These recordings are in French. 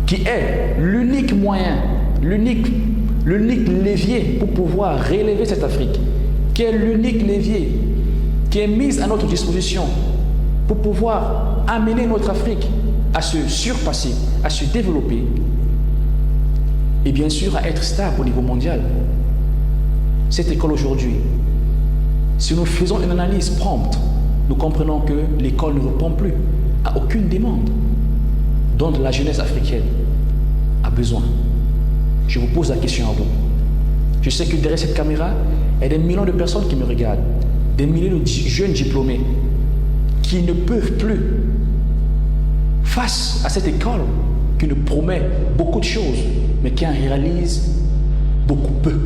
qui est l'unique moyen, l'unique levier pour pouvoir relever cette Afrique, qui est l'unique levier qui est mis à notre disposition pour pouvoir amener notre Afrique à se surpasser, à se développer et bien sûr à être stable au niveau mondial. Cette école aujourd'hui, si nous faisons une analyse prompte, nous comprenons que l'école ne répond plus à aucune demande dont la jeunesse africaine a besoin. Je vous pose la question à vous. Je sais que derrière cette caméra, il y a des millions de personnes qui me regardent, des milliers de jeunes diplômés qui ne peuvent plus, face à cette école qui nous promet beaucoup de choses, mais qui en réalise beaucoup peu.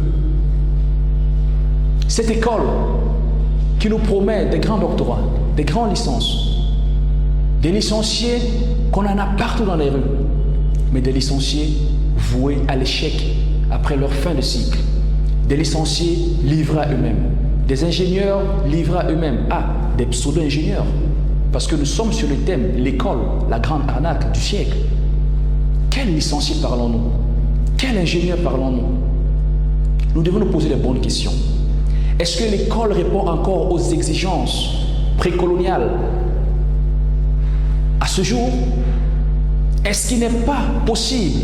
Cette école qui nous promet des grands doctorats, des grandes licences, des licenciés qu'on en a partout dans les rues, mais des licenciés voués à l'échec après leur fin de cycle, des licenciés livrés à eux-mêmes, des ingénieurs livrés à eux-mêmes, des pseudo-ingénieurs, parce que nous sommes sur le thème l'école, la grande arnaque du siècle. Quel licencié parlons-nous? Quel ingénieur parlons-nous? Nous devons nous poser les bonnes questions. Est-ce que l'école répond encore aux exigences précoloniales? À ce jour, est-ce qu'il n'est pas possible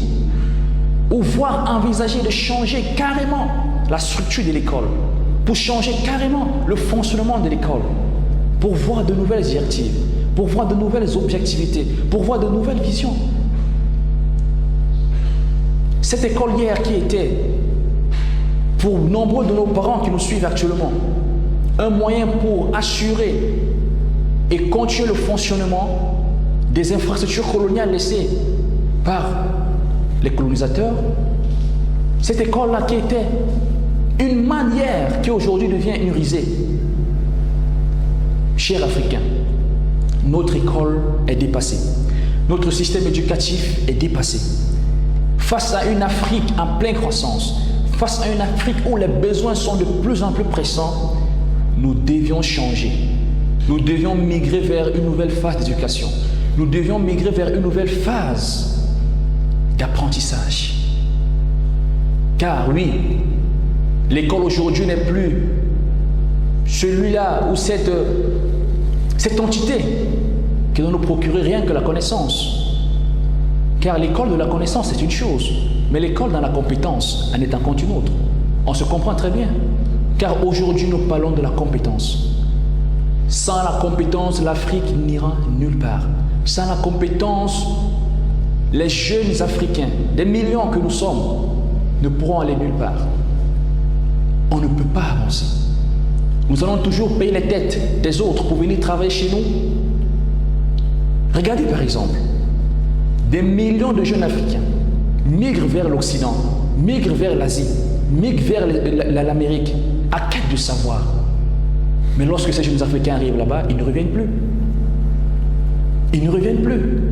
ou voire envisager de changer carrément la structure de l'école, pour changer carrément le fonctionnement de l'école, pour voir de nouvelles directives, pour voir de nouvelles objectivités, pour voir de nouvelles visions? Cette école hier qui était, pour nombreux de nos parents qui nous suivent actuellement, un moyen pour assurer et continuer le fonctionnement des infrastructures coloniales laissées par les colonisateurs, cette école-là qui était une manière qui aujourd'hui devient une risée. Chers Africains, notre école est dépassée. Notre système éducatif est dépassé. Face à une Afrique en pleine croissance, face à une Afrique où les besoins sont de plus en plus pressants, nous devions changer. Nous devions migrer vers une nouvelle phase d'éducation. Nous devions migrer vers une nouvelle phase d'apprentissage. Car oui, l'école aujourd'hui n'est plus celui-là ou cette entité qui doit nous procurer rien que la connaissance. Car l'école de la connaissance c'est une chose, mais l'école dans la compétence en est encore une autre. On se comprend très bien. Car aujourd'hui nous parlons de la compétence. Sans la compétence, l'Afrique n'ira nulle part. Sans la compétence, les jeunes Africains, des millions que nous sommes, ne pourront aller nulle part. On ne peut pas avancer. Nous allons toujours payer les têtes des autres pour venir travailler chez nous. Regardez par exemple, des millions de jeunes Africains migrent vers l'Occident, migrent vers l'Asie, migrent vers l'Amérique, à quête de savoir. Mais lorsque ces jeunes Africains arrivent là-bas, ils ne reviennent plus. Ils ne reviennent plus.